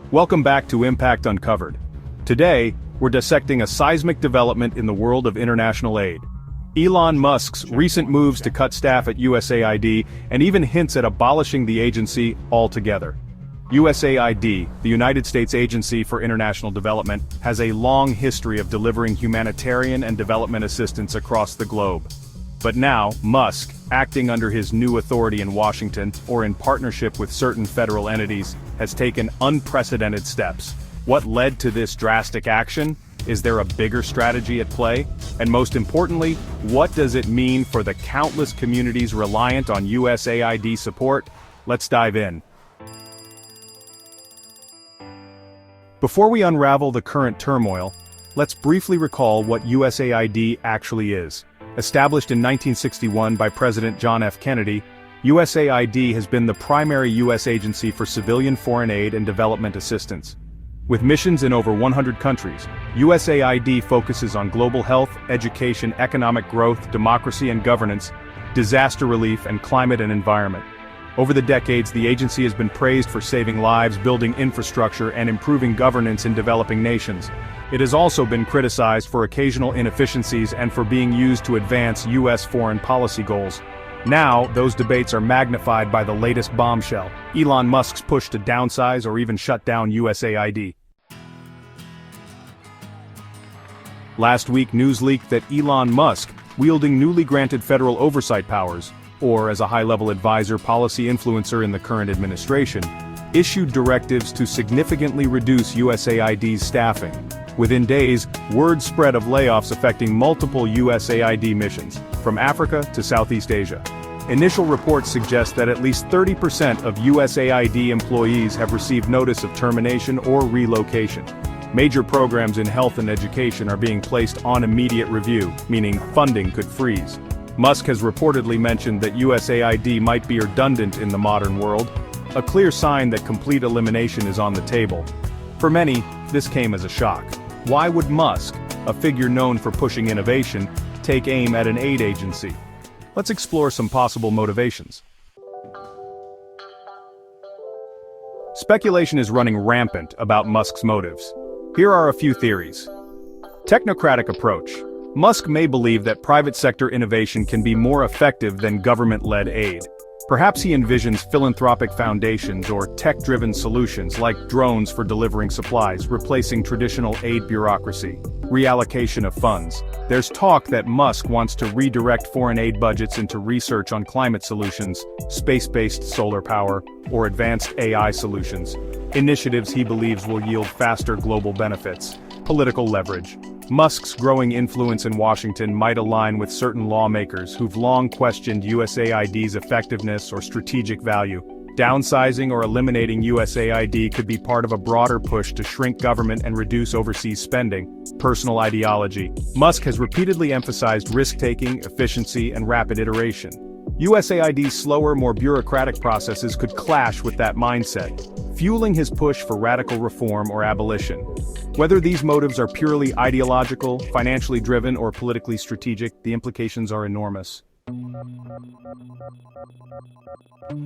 Welcome back to Impact Uncovered. Today, we're dissecting a seismic development in the world of international aid. Elon Musk's recent moves to cut staff at USAID and even hints at abolishing the agency altogether. USAID, the United States Agency for International Development, has a long history of delivering humanitarian and development assistance across the globe. But now, Musk, acting under his new authority in Washington, or in partnership with certain federal entities, has taken unprecedented steps. What led to this drastic action? Is there a bigger strategy at play? And most importantly, what does it mean for the countless communities reliant on USAID support? Let's dive in. Before we unravel the current turmoil, let's briefly recall what USAID actually is. Established in 1961 by President John F. Kennedy, USAID has been the primary U.S. agency for civilian foreign aid and development assistance. With missions in over 100 countries, USAID focuses on global health, education, economic growth, democracy and governance, disaster relief, and climate and environment. Over the decades, the agency has been praised for saving lives, building infrastructure, and improving governance in developing nations. It has also been criticized for occasional inefficiencies and for being used to advance U.S. foreign policy goals. Now, those debates are magnified by the latest bombshell, Elon Musk's push to downsize or even shut down USAID. Last week, news leaked that Elon Musk, wielding newly granted federal oversight powers, or as a high-level advisor policy influencer in the current administration, issued directives to significantly reduce USAID's staffing. Within days, word spread of layoffs affecting multiple USAID missions, from Africa to Southeast Asia. Initial reports suggest that at least 30% of USAID employees have received notice of termination or relocation. Major programs in health and education are being placed on immediate review, meaning funding could freeze. Musk has reportedly mentioned that USAID might be redundant in the modern world, a clear sign that complete elimination is on the table. For many, this came as a shock. Why would Musk, a figure known for pushing innovation, take aim at an aid agency? Let's explore some possible motivations. Speculation is running rampant about Musk's motives. Here are a few theories. Technocratic approach. Musk may believe that private sector innovation can be more effective than government-led aid. Perhaps he envisions philanthropic foundations or tech-driven solutions like drones for delivering supplies, replacing traditional aid bureaucracy. Reallocation of funds. There's talk that Musk wants to redirect foreign aid budgets into research on climate solutions, space-based solar power, or advanced AI solutions. Initiatives he believes will yield faster global benefits. Political leverage. Musk's growing influence in Washington might align with certain lawmakers who've long questioned USAID's effectiveness or strategic value. Downsizing or eliminating USAID could be part of a broader push to shrink government and reduce overseas spending. Personal ideology. Musk has repeatedly emphasized risk-taking, efficiency, and rapid iteration. USAID's slower, more bureaucratic processes could clash with that mindset, fueling his push for radical reform or abolition. Whether these motives are purely ideological, financially driven, or politically strategic, the implications are enormous.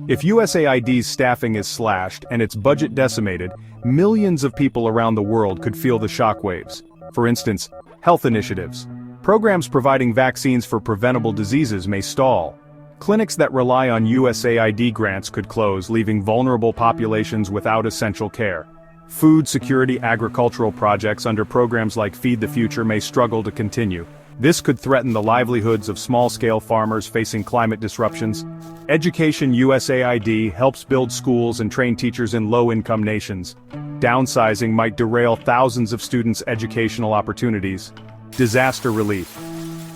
If USAID's staffing is slashed and its budget decimated, millions of people around the world could feel the shockwaves. For instance, health initiatives. Programs providing vaccines for preventable diseases may stall. Clinics that rely on USAID grants could close, leaving vulnerable populations without essential care. Food security agricultural projects under programs like Feed the Future may struggle to continue. This could threaten the livelihoods of small-scale farmers facing climate disruptions. Education. USAID helps build schools and train teachers in low-income nations. Downsizing might derail thousands of students' educational opportunities. Disaster relief.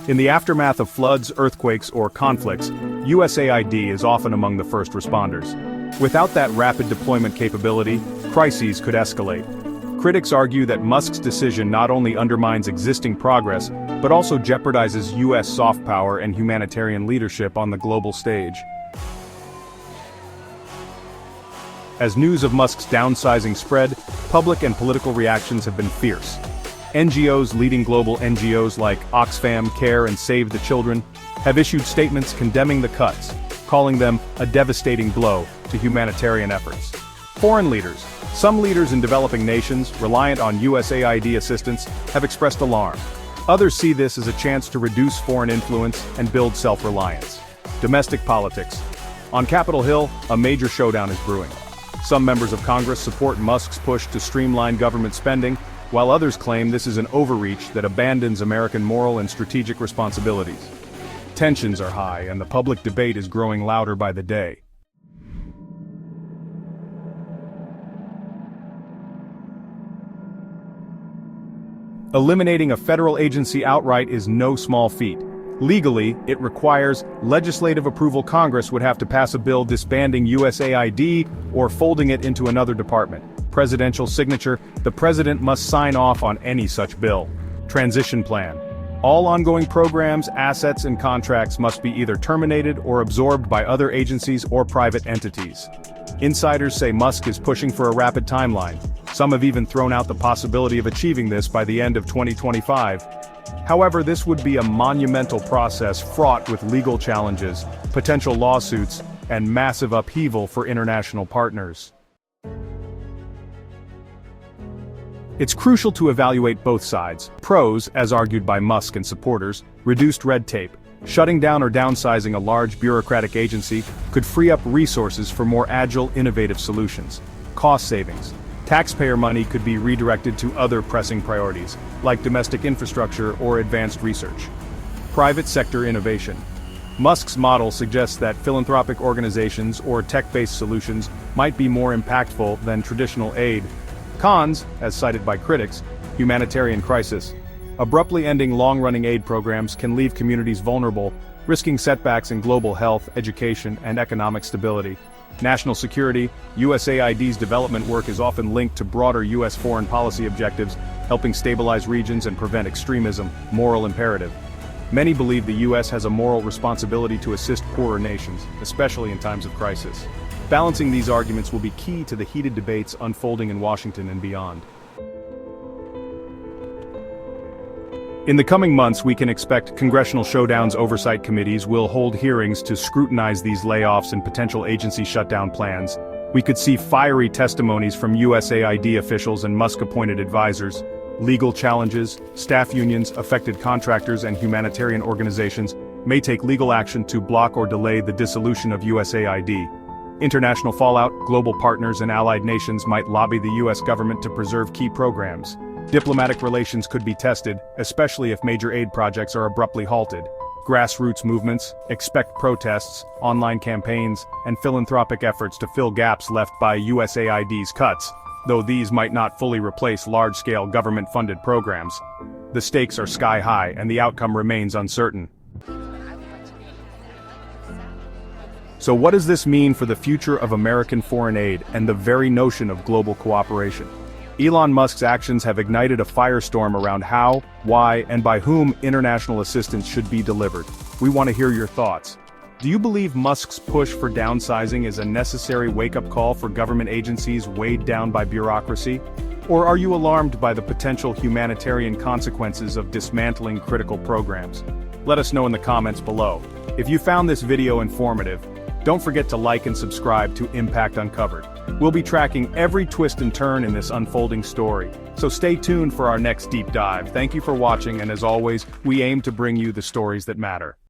In the aftermath of floods, earthquakes, or conflicts, USAID is often among the first responders. Without that rapid deployment capability, crises could escalate. Critics argue that Musk's decision not only undermines existing progress, but also jeopardizes U.S. soft power and humanitarian leadership on the global stage. As news of Musk's downsizing spread, public and political reactions have been fierce. NGOs, leading global NGOs like Oxfam, Care, and Save the Children, have issued statements condemning the cuts, calling them a devastating blow to humanitarian efforts. Foreign leaders. Some leaders in developing nations, reliant on USAID assistance, have expressed alarm. Others see this as a chance to reduce foreign influence and build self-reliance. Domestic politics. On Capitol Hill, a major showdown is brewing. Some members of Congress support Musk's push to streamline government spending, while others claim this is an overreach that abandons American moral and strategic responsibilities. Tensions are high, and the public debate is growing louder by the day. Eliminating a federal agency outright is no small feat. Legally, it requires legislative approval. Congress would have to pass a bill disbanding USAID or folding it into another department. Presidential signature. The president must sign off on any such bill. Transition plan. All ongoing programs, assets, and contracts must be either terminated or absorbed by other agencies or private entities. Insiders say Musk is pushing for a rapid timeline. Some have even thrown out the possibility of achieving this by the end of 2025. However, this would be a monumental process fraught with legal challenges, potential lawsuits, and massive upheaval for international partners. It's crucial to evaluate both sides. Pros, as argued by Musk and supporters, reduced red tape. Shutting down or downsizing a large bureaucratic agency could free up resources for more agile, innovative solutions. Cost savings. Taxpayer money could be redirected to other pressing priorities, like domestic infrastructure or advanced research. Private sector innovation. Musk's model suggests that philanthropic organizations or tech-based solutions might be more impactful than traditional aid. Cons, as cited by critics, humanitarian crisis. Abruptly ending long-running aid programs can leave communities vulnerable, risking setbacks in global health, education, and economic stability. National security. USAID's development work is often linked to broader U.S. foreign policy objectives, helping stabilize regions and prevent extremism. Moral imperative. Many believe the U.S. has a moral responsibility to assist poorer nations, especially in times of crisis. Balancing these arguments will be key to the heated debates unfolding in Washington and beyond. In the coming months, we can expect congressional showdowns. Oversight committees will hold hearings to scrutinize these layoffs and potential agency shutdown plans. We could see fiery testimonies from USAID officials and Musk-appointed advisors. Legal challenges. Staff unions, affected contractors, and humanitarian organizations may take legal action to block or delay the dissolution of USAID. International fallout. Global partners and allied nations might lobby the U.S. government to preserve key programs. Diplomatic relations could be tested, especially if major aid projects are abruptly halted. Grassroots movements. Expect protests, online campaigns, and philanthropic efforts to fill gaps left by USAID's cuts, though these might not fully replace large-scale government-funded programs. The stakes are sky-high, and the outcome remains uncertain. So what does this mean for the future of American foreign aid and the very notion of global cooperation? Elon Musk's actions have ignited a firestorm around how, why, and by whom international assistance should be delivered. We want to hear your thoughts. Do you believe Musk's push for downsizing is a necessary wake-up call for government agencies weighed down by bureaucracy? Or are you alarmed by the potential humanitarian consequences of dismantling critical programs? Let us know in the comments below. If you found this video informative, don't forget to like and subscribe to Impact Uncovered. We'll be tracking every twist and turn in this unfolding story, so stay tuned for our next deep dive. Thank you for watching, and as always, we aim to bring you the stories that matter.